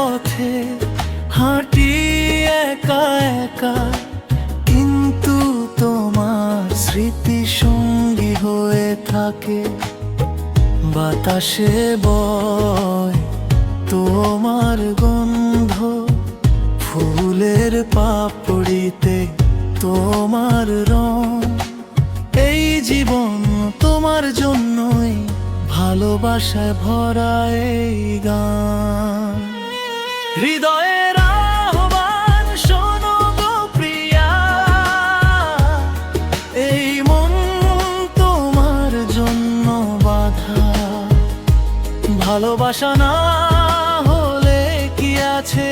পথে হাঁটি একা একা, কিন্তু তোমার স্মৃতি সঙ্গী হয়ে থাকে। বাতাসে বয় তোমার গন্ধ, ফুলের পাপড়িতে তোমার রং। এই জীবন তোমার জন্যই, ভালোবাসায় ভরা এই গান। হৃদয়ের আহ্বান শোনো গো প্রিয়া, এই মন তোমার জন্য বাঁধা। ভালোবাসা না হলে কি আছে